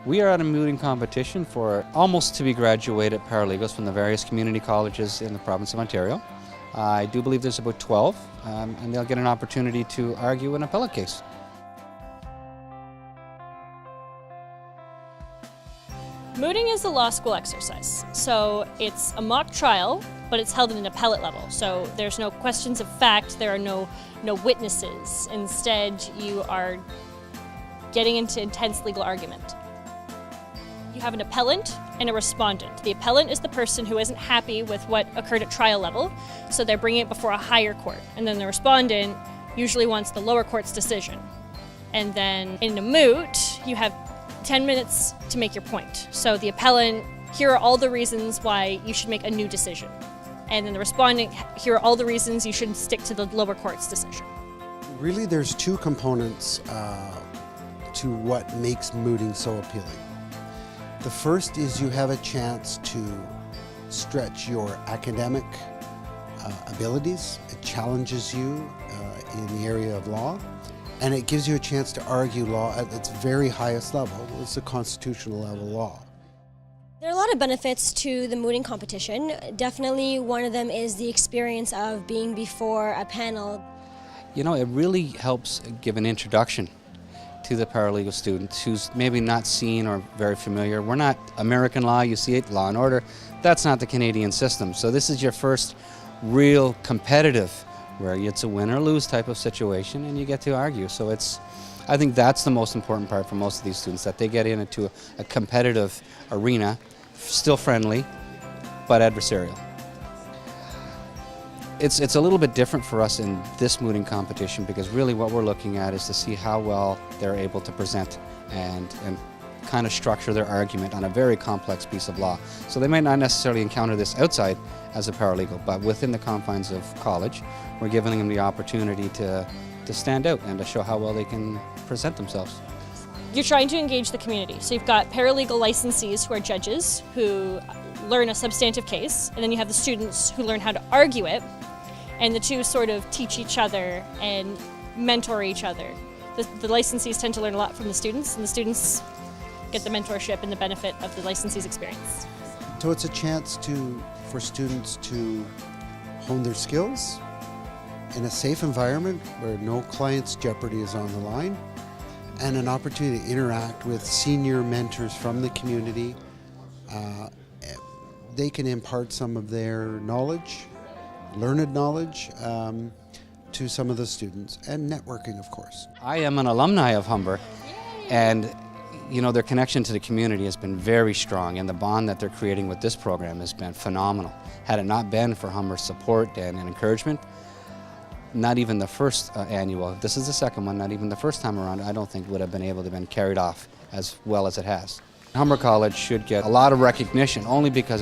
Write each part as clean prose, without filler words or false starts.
We are at a mooting competition for almost to be graduated paralegals from the various community colleges in the province of Ontario. I do believe there's about 12, and they'll get an opportunity to argue an appellate case. Mooting is a law school exercise, so it's a mock trial, but it's held at an appellate level. So there's no questions of fact, there are no witnesses. Instead, you are getting into intense legal argument. You have an appellant and a respondent. The appellant is the person who isn't happy with what occurred at trial level, so they're bringing it before a higher court. And then the respondent usually wants the lower court's decision. And then in a moot, you have 10 minutes to make your point. So the appellant, here are all the reasons why you should make a new decision. And then the respondent, here are all the reasons you should stick to the lower court's decision. Really, there's two components to what makes mooting so appealing. The first is you have a chance to stretch your academic abilities. It challenges you in the area of law, and it gives you a chance to argue law at its very highest level. It's a constitutional level law. There are a lot of benefits to the mooting competition. Definitely one of them is the experience of being before a panel. You know, it really helps give an introduction to the paralegal students who's maybe not seen or very familiar. We're not American law, you see it, law and order. That's not the Canadian system. So this is your first real competitive, where it's a win or lose type of situation and you get to argue. So I think that's the most important part for most of these students, that they get into a competitive arena, still friendly, but adversarial. It's a little bit different for us in this mooting competition, because really what we're looking at is to see how well they're able to present and kind of structure their argument on a very complex piece of law. So they might not necessarily encounter this outside as a paralegal, but within the confines of college, we're giving them the opportunity to stand out and to show how well they can present themselves. You're trying to engage the community. So you've got paralegal licensees who are judges who learn a substantive case, and then you have the students who learn how to argue it, and the two sort of teach each other and mentor each other. The licensees tend to learn a lot from the students, and the students get the mentorship and the benefit of the licensee's experience. So it's a chance for students to hone their skills in a safe environment where no client's jeopardy is on the line, and an opportunity to interact with senior mentors from the community. They can impart some of their knowledge, learned knowledge, to some of the students, and networking, of course. I am an alumni of Humber, and you know, their connection to the community has been very strong, and the bond that they're creating with this program has been phenomenal. Had it not been for Humber's support and encouragement, not even the first annual, this is the second one, not even the first time around, I don't think would have been able to have been carried off as well as it has. Humber College should get a lot of recognition, only because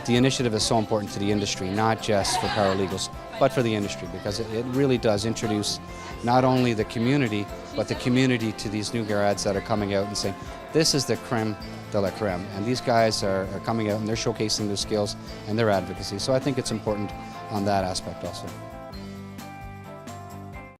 the initiative is so important to the industry, not just for paralegals, but for the industry, because it really does introduce not only the community, but the community to these new grads that are coming out and saying, this is the creme de la creme, and these guys are coming out and they're showcasing their skills and their advocacy. So I think it's important on that aspect also.